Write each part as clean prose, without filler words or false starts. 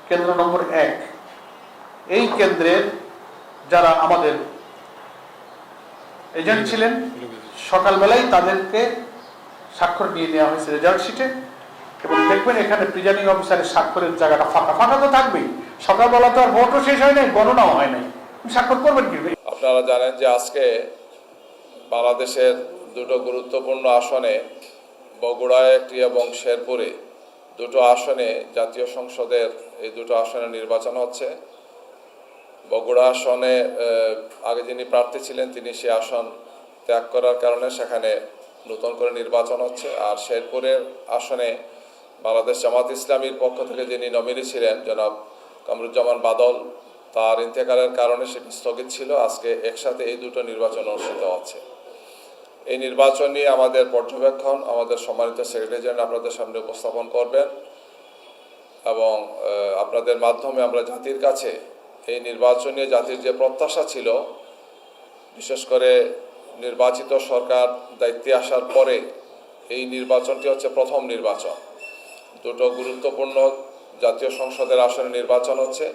কেন্দ্র নম্বর 1, এই কেন্দ্রের যারা আমাদের এজেন্ট ছিলেন সকালবেলায় তাদেরকে স্বাক্ষর নিয়ে নেওয়া হয়েছে রেজাল্ট শিটে, এবং দেখবেন এখানে প্রিজাইডিং অফিসারের স্বাক্ষরের জায়গাটা ফাঁকা ফাঁকা তো থাকবেই। সকালবেলা তো আর ভোটও শেষ হয় নাই, গণনাও হয় নাই, স্বাক্ষর করবেন কি? আপনারা জানেন যে আজকে বাংলাদেশের দুটো গুরুত্বপূর্ণ আসনে, বগুড়ায় একটি এবং শেরপুরে দুটো আসনে জাতীয় সংসদের এই দুটো আসনে নির্বাচন হচ্ছে। বগুড়া আসনে আগে যিনি প্রার্থী ছিলেন তিনি সে আসন ত্যাগ করার কারণে সেখানে নতুন করে নির্বাচন হচ্ছে। আর শেরপুরের আসনে বাংলাদেশ জামাত ইসলামীর পক্ষ থেকে যিনি নমিনি ছিলেন জনাব কামরুজ্জামান বাদল, তার ইন্তেকালের কারণে সেটি স্থগিত ছিল। আজকে একসাথে এই দুটো নির্বাচন অনুষ্ঠিত হচ্ছে। এই নির্বাচন নিয়ে আমাদের পর্যবেক্ষণ আমাদের সম্মানিত সেক্রেটারি জেনারেল আপনাদের সামনে উপস্থাপন করবেন, এবং আপনাদের মাধ্যমে আমরা জাতির কাছে এই নির্বাচন নিয়ে জাতির যে প্রত্যাশা ছিল, বিশেষ করে নির্বাচিত সরকার দায়িত্বে আসার পরে এই নির্বাচনটি হচ্ছে প্রথম নির্বাচন। দুটো গুরুত্বপূর্ণ জাতীয় সংসদের আসনে নির্বাচন হচ্ছে।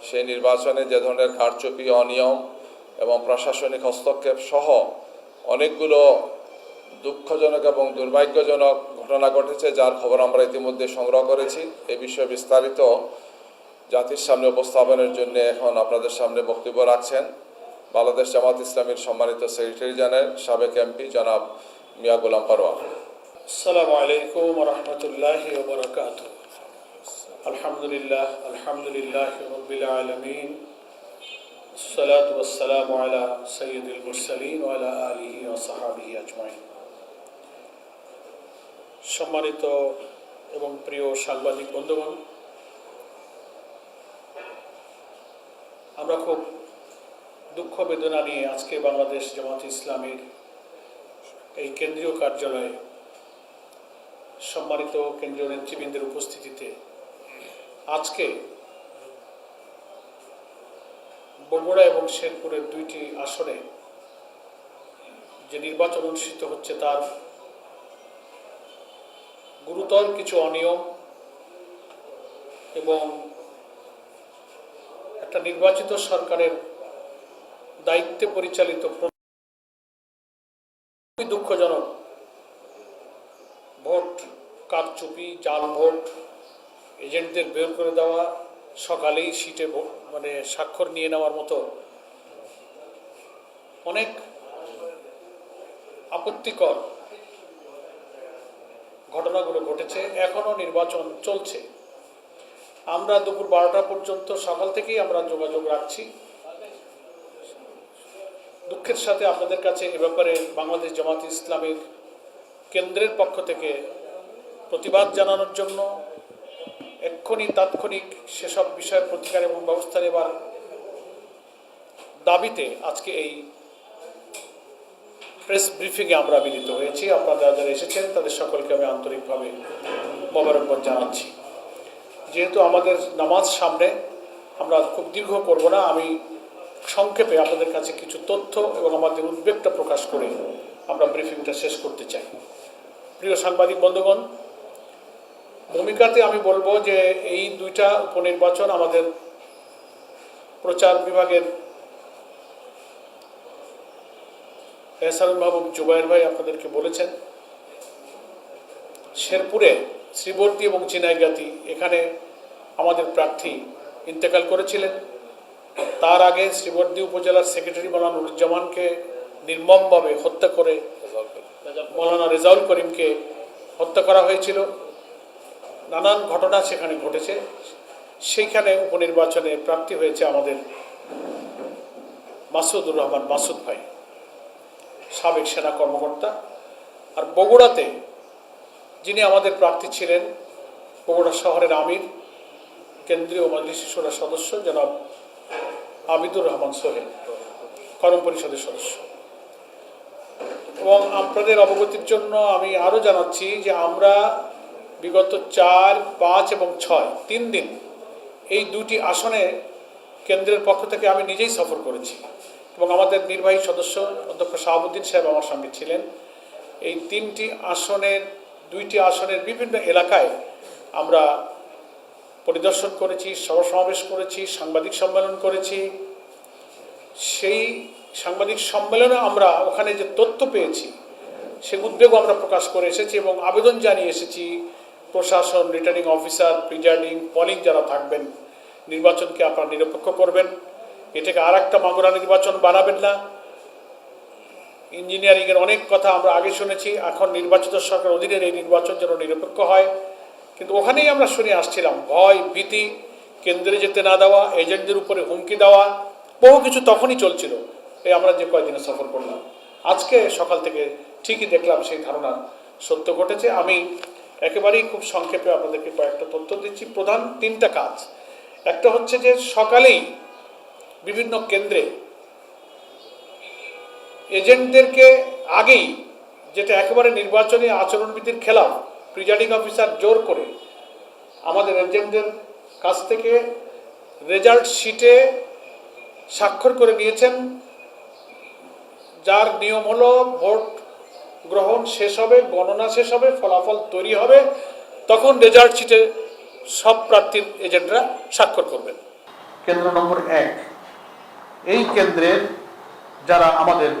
সেই নির্বাচনে যে ধরনের কারচুপি, অনিয়ম এবং প্রশাসনিক হস্তক্ষেপ সহ অনেকগুলো দুঃখজনক এবং দুর্ভাগ্যজনক ঘটনা ঘটেছে, যার খবর আমরা ইতিমধ্যে সংগ্রহ করেছি। এই বিষয়ে বিস্তারিত জাতির সামনে উপস্থাপনের জন্য এখন আপনাদের সামনে বক্তব্য রাখছেন বাংলাদেশ জামাত ইসলামীর সম্মানিত সেক্রেটারি জেনারেল সাবেক এমপি জনাব মিয়া গোলাম পারওয়ার। আসসালামু আলাইকুম ওয়া রাহমাতুল্লাহি ওয়া বারাকাতুহু। আলহামদুলিল্লাহ রাব্বিল আলামিন, আসসালাতু ওয়াসসালামু আলা সাইয়্যিদিল মুরসালিন ওয়া আলা আলিহি ওয়া সাহবিহি আজমাইন। সম্মানিত এবং প্রিয় সাংবাদিক বন্ধুগণ, আমরা খুব দুঃখ বেদনা নিয়ে আজকে বাংলাদেশ জামাত ইসলামীর এই কেন্দ্রীয় কার্যালয়ে সম্মানিত কেন্দ্রীয় নেতৃবৃন্দের উপস্থিতিতে আজকে বগুড়া এবং শেরপুরের দুইটি আসনে যে নির্বাচন অনুষ্ঠিত হচ্ছে তার গুরুতর কিছু অনিয়ম এবং একটা নির্বাচিত সরকারের দায়িত্বে পরিচালিত দুঃখজনক ভোট কারচুপি, জাল ভোট, এজেন্টদের বের করে দেওয়া, সকালেই সিটে স্বাক্ষর নিয়ে নেওয়ার মতো অনেক আপত্তিকর ঘটনাগুলো ঘটেছে। এখনো নির্বাচন চলছে। আমরা দুপুর 12টা পর্যন্ত সকাল থেকেই আমরা যোগাযোগ রাখছি। দুঃখের সাথে আপনাদের কাছে এ ব্যাপারে বাংলাদেশ জামাত ইসলামীর কেন্দ্রের পক্ষ থেকে প্রতিবাদ জানানোর জন্য এক্ষুনি তাৎক্ষণিক সেসব বিষয়ের প্রতিকার এবং ব্যবস্থা নেবার দাবিতে আজকে এই প্রেস ব্রিফিংয়ে আমরা মিলিত হয়েছি। আপনারা যারা এসেছেন তাদের সকলকে আমি আন্তরিকভাবে মোবারকবাদ জানাচ্ছি। যেহেতু আমাদের নামাজ সামনে, আমরা খুব দীর্ঘ করব না। আমি সংক্ষেপে আপনাদের কাছে কিছু তথ্য এবং আমাদের উদ্বেগটা প্রকাশ করে আমরা ব্রিফিংটা শেষ করতে চাই। প্রিয় সাংবাদিক বন্ধুগণ, ভূমিকাতে আমি বলবো যে এই দুইটা উপনির্বাচন আমাদের প্রচার বিভাগের এহসানুল মাহবুব জুবায়ের ভাই আপনাদেরকে বলেছেন। শেরপুরে শ্রীবর্দী এবং চিনাইগাতি এখানে আমাদের প্রার্থী ইন্তেকাল করেছিলেন। তার আগে শ্রীবর্দী উপজেলার সেক্রেটারি মৌলানা নুরুজ্জামানকে নির্মমভাবে হত্যা করে মৌলানা রেজাউল করিমকে হত্যা করা হয়েছিল। নানান ঘটনা সেখানে ঘটেছে। সেইখানে উপনির্বাচনে প্রার্থী হয়েছে আমাদের মাসুদুর রহমান মাসুদ ভাই, সাবেক সেনা কর্মকর্তা। আর বগুড়াতে যিনি আমাদের প্রার্থী ছিলেন, বগুড়া শহরের আমির, কেন্দ্রীয় মজলিস শুরার সদস্য জনাব আবিদুর রহমান সোহেল, করম পরিষদের সদস্য। এবং আপনাদের অবগতির জন্য আমি আরও জানাচ্ছি যে আমরা বিগত 4, 5 এবং 6 3 দিন এই দুটি আসনে কেন্দ্রের পক্ষ থেকে আমি নিজেই সফর করেছি, এবং আমাদের নির্বাহী সদস্য অধ্যক্ষ শাহাবুদ্দিন সাহেব আমার সঙ্গে ছিলেন। এই দুইটি আসনের বিভিন্ন এলাকায় আমরা পরিদর্শন করেছি, সমাবেশ করেছি, সাংবাদিক সম্মেলন করেছি। সেই সাংবাদিক সম্মেলনে আমরা ওখানে যে তথ্য পেয়েছি সে উদ্বেগও আমরা প্রকাশ করে এসেছি এবং আবেদন জানিয়ে এসেছি প্রশাসন, রিটার্নিং অফিসার, প্রিজাইডিং, পলিং যারা থাকবেন, নির্বাচনকে আপনারা নিরপেক্ষ করবেন, এটাকে আর একটা মাগুরা নির্বাচন বানাবেন না। ইঞ্জিনিয়ারিংয়ের অনেক কথা আমরা আগে শুনেছি, এখন নির্বাচিত সরকার অধীনের এই নির্বাচন যেন নিরপেক্ষ হয়। কিন্তু ওখানেই আমরা শুনে আসছিলাম ভয়, ভীতি, কেন্দ্রে যেতে না দেওয়া, এজেন্টদের উপরে হুমকি দেওয়া, বহু কিছু তখনই চলছিল। এই আমরা যে কয়েকদিনে সফর করলাম, আজকে সকাল থেকে ঠিকই দেখলাম সেই ধারণা সত্য ঘটেছে। আমি একেবারেই খুব সংক্ষেপে আপনাদেরকে কয়েকটা তথ্য দিচ্ছি। প্রধান তিনটা কাজ। একটা হচ্ছে যে সকালেই বিভিন্ন কেন্দ্রে এজেন্টদেরকে আগেই, যেটা একেবারে নির্বাচনী আচরণবিধির খেলাফ, প্রিজাইডিং অফিসার জোর করে আমাদের এজেন্টদের কাছ থেকে রেজাল্ট শিটে স্বাক্ষর করে নিয়েছেন, যার নিয়ম হলো ভোট গ্রহণ শেষ হবে, গণনা শেষ হবে, ফলাফল তৈরি হবে, তখন রেজাল্ট শিটে সব প্রার্থীর এজেন্টরা স্বাক্ষর করবেন। কেন্দ্র নম্বর 1, এই কেন্দ্রের যারা আমাদের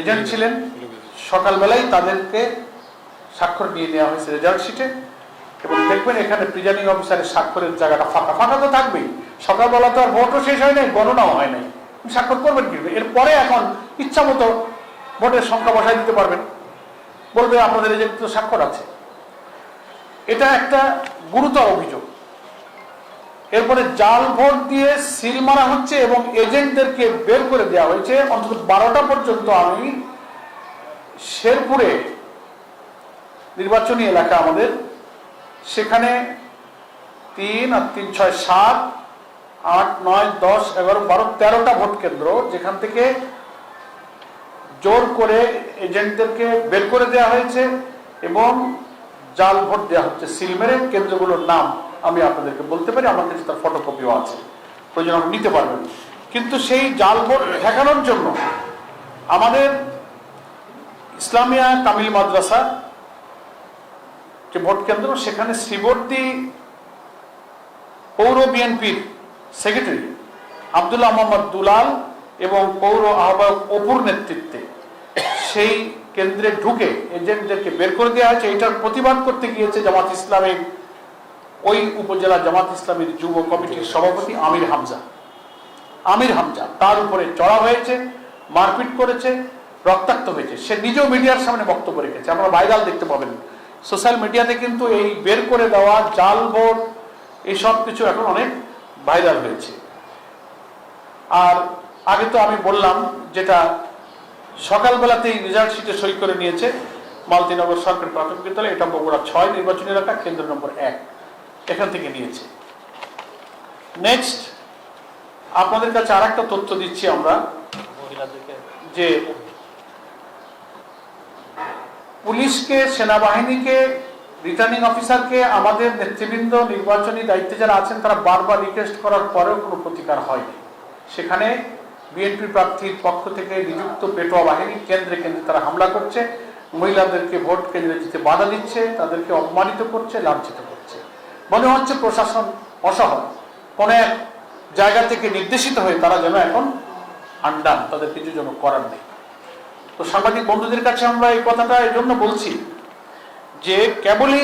এজেন্ট ছিলেন সকালবেলায় তাদেরকে স্বাক্ষর দিয়ে নেওয়া হয়েছে রেজাল্ট শিটে। এবং দেখবেন এখানে প্রিজাইডিং অফিসারের স্বাক্ষরের জায়গাটা ফাঁকা ফাঁকা তো থাকবেই। সকালবেলা তো আর ভোটও শেষ হয় নাই, গণনাও হয় নাই, স্বাক্ষর করবেন কি? এরপরে এখন ইচ্ছা মতো ভোটের সংখ্যা বসায় দিতে পারবেন, বলবে আপনাদের এজেন্ট তো স্বাক্ষর আছে। এটা একটা গুরুতর অভিযোগ। এরপরে জাল ভোট দিয়ে সিল মারা হচ্ছে এবং এজেন্টদেরকে বের করে দেওয়া হয়েছে। অন্তত 12টা পর্যন্ত আমি শেরপুরে নির্বাচনী এলাকা আমাদের, সেখানে 3 আর 3, 6, 7, 8, 9, 10, 11, 12, 13টা ভোট কেন্দ্র যেখান থেকে জোর করে এজেন্টদেরকে বের করে দেওয়া হয়েছে এবং জাল ভোট দেওয়া হচ্ছে সিল মেরে। কেন্দ্রগুলোর নাম আমি আপনাদেরকে বলতে পারি, আমার কাছে তার ফটোকপিও আছে, প্রয়োজন আপনি নিতে পারবেন। কিন্তু সেই জাল ভোট ঠেকানোর জন্য আমাদের ইসলামিয়া কামিল মাদ্রাসা যে ভোট কেন্দ্র, সেখানে শ্রীবর্দী পৌর বিএনপির সেক্রেটারি আব্দুল্লাহ মোহাম্মদ দুলাল এবং পৌর আহ্বায়ক অপুর নেতৃত্বে সেই কেন্দ্রে ঢুকে এজেন্টদেরকে বের করে দেওয়া হয়েছে। এটার প্রতিবাদ করতে গিয়েছে জামাত ইসলামের ওই উপজেলা জামাত ইসলামীর যুব কমিটির সভাপতি আমির হামজা, তার উপরে চড়া হয়েছে, মারপিট করেছে, রক্তাক্ত হয়েছে। সে নিজেও মিডিয়ার সামনে বক্তব্য রেখেছে, আপনারা ভাইরাল দেখতে পাবেন সোশ্যাল মিডিয়াতে। কিন্তু এই বের করে দেওয়া জাল ভোট এইসব কিছু এখন অনেক ভাইরাল হয়েছে। আর আগে তো আমি বললাম যেটা সকালবেলাতেই রেজাল্ট শিটে সই করে নিয়েছে মালতীনগর সরকারি প্রাথমিক বিদ্যালয়, এটা বগুড়া 6 নির্বাচনী এলাকা, কেন্দ্র নম্বর 1, এখান থেকে নিয়েছে। নেক্সট আপনাদের কাছে আর একটা তথ্য দিচ্ছি আমরা, যে পুলিশকে, সেনাবাহিনীকে, রিটার্নিং অফিসারকে আমাদের নেতৃবৃন্দ নির্বাচনী দায়িত্বে যারা আছেন তারা বারবার রিকোয়েস্ট করার পরেও কোনো প্রতিকার হয়নি। সেখানে বিএনপি প্রার্থীর পক্ষ থেকে নিযুক্ত পেটোয়া বাহিনী কেন্দ্রে কেন্দ্রে তারা হামলা করছে, মহিলাদেরকে ভোট কেন্দ্রে যেতে বাধা দিচ্ছে, তাদেরকে অপমানিত করছে, লাঞ্ছিত করছে। মনে হচ্ছে প্রশাসন অসহায়, কোন এক জায়গা থেকে নির্দেশিত হয়ে তারা যেন এখন আন্ডান, তাদের কিছু যেন করার নেই। তো সাংবাদিক বন্ধুদের কাছে আমরা এই কথাটা এই জন্য বলছি যে কেবলই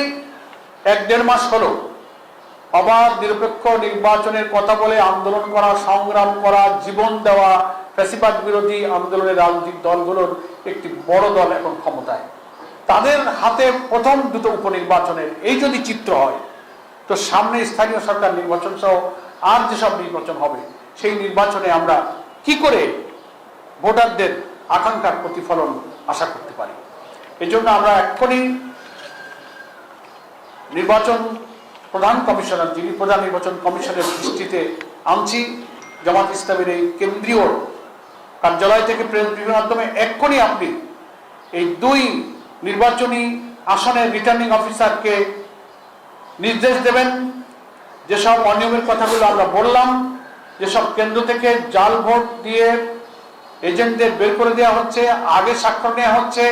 1-1.5 মাস হলো অবাধ নিরপেক্ষ নির্বাচনের কথা বলে আন্দোলন করা, সংগ্রাম করা, জীবন দেওয়া ফ্যাসিবাদ বিরোধী আন্দোলনের রাজনৈতিক দলগুলোর একটি বড় দল এখন ক্ষমতায়। তাদের হাতে প্রথম 2টো উপনির্বাচনের এই যদি চিত্র হয়, তো সামনে স্থানীয় সরকার নির্বাচন সহ আর যেসব নির্বাচন হবে সেই নির্বাচনে আমরা কি করে ভোটারদের আকাঙ্ক্ষার প্রতিফলন আশা করতে পারি। এই জন্য আমরা এক্ষুনি নির্বাচন প্রধান কমিশনার, যিনি প্রধান নির্বাচন কমিশনের দৃষ্টিতে আনছি, জামাত ইসলামের এই কেন্দ্রীয় কার্যালয় থেকে প্রেস ব্রিফিংয়ের মাধ্যমে এক্ষুনি আপনি এই 2 নির্বাচনী আসনের রিটার্নিং অফিসারকে নির্দেশ দেবেন, যেসব অনিয়মের কথাগুলো আমরা বললাম, যেসব কেন্দ্র থেকে জাল ভোট দিয়ে এজেন্টদের বের করে দেওয়া হচ্ছে, আগে স্বাক্ষর নেওয়া হচ্ছে,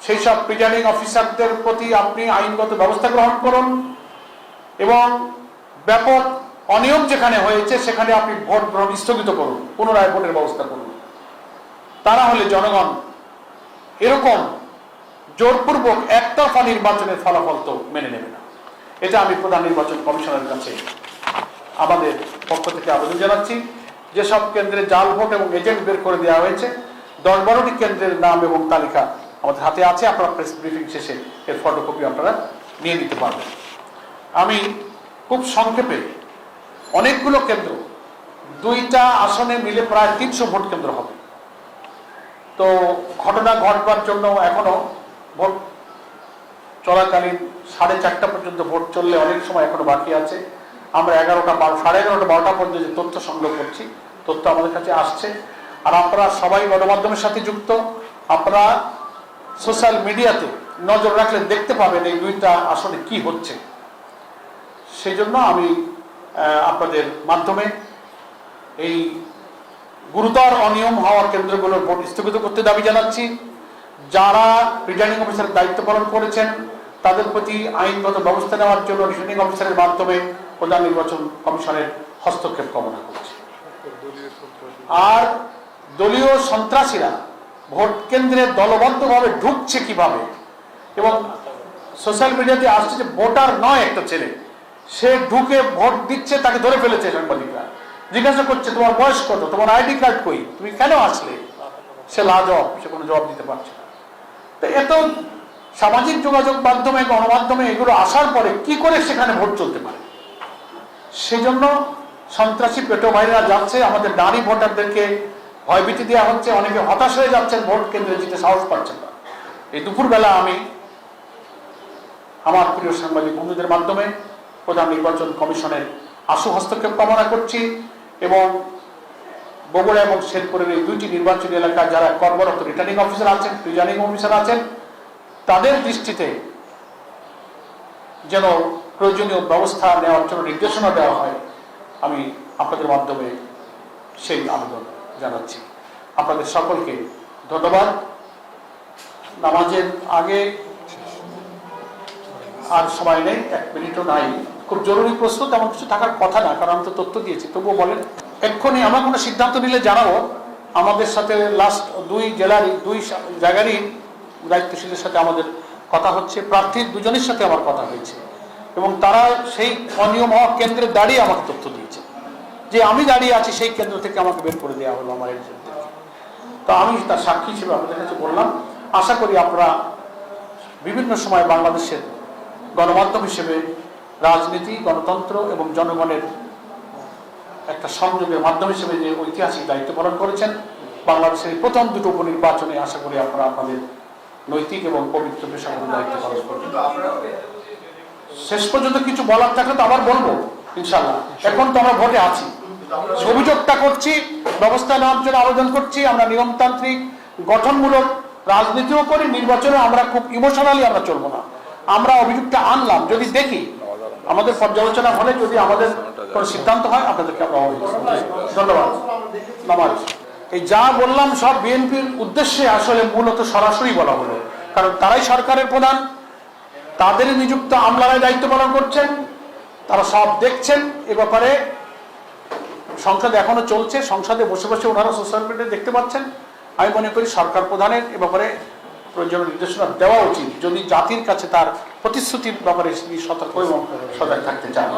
সেই সব প্রিজাইডিং অফিসারদের প্রতি আপনি আইনগত ব্যবস্থা গ্রহণ করুন এবং ব্যাপক অনিয়ম যেখানে হয়েছে সেখানে আপনি ভোট গ্রহণ স্থগিত করুন, পুনরায় ভোটের ব্যবস্থা করুন। তা না হলে জনগণ এরকম জোরপূর্বক একতরফা নির্বাচনের ফলাফল তো মেনে নেবে না। এটা আমি প্রধান নির্বাচন কমিশনের কাছে আমাদের পক্ষ থেকে আবেদন জানাচ্ছি। যেসব কেন্দ্রে জাল ভোট এবং এজেন্ট বের করে দেওয়া হয়েছে 10-12টি কেন্দ্রের নাম এবং তালিকা আমাদের হাতে আছে। আপনারা প্রেস ব্রিফিং শেষে এর ফটোকপি আপনারা নিয়ে নিতে পারবেন। আমি খুব সংক্ষেপে, অনেকগুলো কেন্দ্র, 2টা আসনে মিলে প্রায় 300 ভোট কেন্দ্র হবে। তো ঘটনা ঘটবার জন্য এখনো ভোট চলাকালীন 4:30 পর্যন্ত ভোট চললে অনেক সময় এখনো বাকি আছে। আমরা 11টা 11:30 পর্যন্ত যে তথ্য সংগ্রহ করছি, তথ্য আমাদের কাছে আসছে। আর আপনারা সবাই গণমাধ্যমের সাথে যুক্ত, আপনারা সোশ্যাল মিডিয়াতে নজর রাখলে দেখতে পাবেন এই 2টা আসনে কি হচ্ছে। সেই জন্য আমি আপনাদের মাধ্যমে এই গুরুতর অনিয়ম হওয়ার কেন্দ্রগুলোর ভোট স্থগিত করতে দাবি জানাচ্ছি। যারা প্রিজাইডিং অফিসারের দায়িত্ব পালন করেছেন তাদের প্রতি আইনগত ব্যবস্থা নেওয়ার জন্য রিটার্নিং অফিসারের মাধ্যমে প্রধান নির্বাচন কমিশনের হস্তক্ষেপ কামনা করছি। আর দলীয় সন্ত্রাসীরা ভোট কেন্দ্রে দলবদ্ধভাবে ঢুকছে কিভাবে, এবং সোশ্যাল মিডিয়াতে আসছে যে ভোটার নয় একটা ছেলে, সে ঢুকে ভোট দিচ্ছে, তাকে ধরে ফেলেছে সাংবাদিকরা, জিজ্ঞাসা করছে তোমার বয়স কত, তোমার আইডি কার্ড কই, তুমি কেন আসলে? সে লাজবাব, সে কোনো জবাব দিতে পারছে না। তো এত সামাজিক যোগাযোগ মাধ্যমে, গণমাধ্যমে এগুলো আসার পরে কি করে সেখানে ভোট চলতে পারে? সেজন্য সন্ত্রাসী পেটো ভাইরা যাচ্ছে, আমাদের নারী ভোটারদেরকে ভয়ভীতি দেওয়া হচ্ছে, অনেকে হতাশ হয়ে যাচ্ছেন, ভোট কেন্দ্রে যেতে সাহস পাচ্ছেন না। এই দুপুরবেলা আমি আমার প্রিয় সাংবাদিক বন্ধুদের মাধ্যমে প্রধান নির্বাচন কমিশনের আশু হস্তক্ষেপ কামনা করছি এবং বগুড়া এবং শেরপুরের এই 2টি নির্বাচনী এলাকা যারা কর্মরত রিটার্নিং অফিসার আছেন, প্রিজাইডিং অফিসার আছেন, তাদের দৃষ্টিতে যেন প্রয়োজনীয় ব্যবস্থা নেওয়ার জন্য নির্দেশনা দেওয়া হয়, আমি আপনাদের মাধ্যমে সেই আবেদন জানাচ্ছি। আপনাদের সকলকে ধন্যবাদ। নামাজের আগে আর সময় নেই, 1 মিনিটও নাই। খুব জরুরি প্রশ্ন, তেমন কিছু থাকার কথা না, কারণ আমি তো তথ্য দিয়েছি, তবুও বলেন। এক্ষুনি আমরা কোনো সিদ্ধান্ত নিলে জানাবো। আমাদের সাথে লাস্ট 2 জেলারই 2 জায়গারই দায়িত্বশীলের সাথে আমাদের কথা হচ্ছে, প্রার্থীর 2জনের সাথে আমার কথা হয়েছে এবং তারা সেই অনিয়ম হওয়া কেন্দ্রে দাঁড়িয়ে আমাকে তথ্য দিয়েছে যে আমি দাঁড়িয়ে আছি সেই কেন্দ্র থেকে আমাকে বের করে দেওয়া হলো আমার এজেন্ট থেকে। তো আমি তার সাক্ষী হিসেবে আপনাদের কাছে বললাম। আশা করি আপনারা বিভিন্ন সময় বাংলাদেশের গণমাধ্যম হিসেবে রাজনীতি, গণতন্ত্র এবং জনগণের একটা সংযোগের মাধ্যম হিসেবে যে ঐতিহাসিক দায়িত্ব পালন করেছেন, বাংলাদেশের প্রথম 2টো উপনির্বাচনে আশা করি আপনারা আপনাদের নৈতিক এবং পবিত্র পেশাগত দায়িত্ব পালন করবেন। শেষ পর্যন্ত কিছু বলার থাকলে তো আবার বলবো ইনশাআল্লাহ। এখন তো আমরা ভোটে আছি, অভিযোগটা করছি, ব্যবস্থা নেওয়ার জন্য আবেদন করছি। আমরা নিয়মতান্ত্রিক গঠনমূলক রাজনীতিও করি, নির্বাচনে আমরা খুব ইমোশনালি আমরা চলবো না। আমরা অভিযোগটা আনলাম, যদি দেখি আমাদের পর্যালোচনা হলে যদি আমাদের কোনো সিদ্ধান্ত হয় আপনাদেরকে আমরা ধন্যবাদ। নামাজ এই যা বললাম সব বিএনপির উদ্দেশ্যে আসলে মূলত সরাসরি বলা হলো, কারণ তারাই সরকারের প্রধান, তাদের নিযুক্ত আমলারাই দায়িত্ব পালন করছেন, তারা সব দেখছেন। এ ব্যাপারে সংসদ এখনো চলছে, সংসদে বসে বসে ওনারা সোশ্যাল মিডিয়ায় দেখতে পাচ্ছেন। আমি মনে করি সরকার প্রধানের এ ব্যাপারে প্রয়োজনীয় নির্দেশনা দেওয়া উচিত, যদি জাতির কাছে তার প্রতিশ্রুতির ব্যাপারে সতর্ক এবং সজাগ থাকতে চান।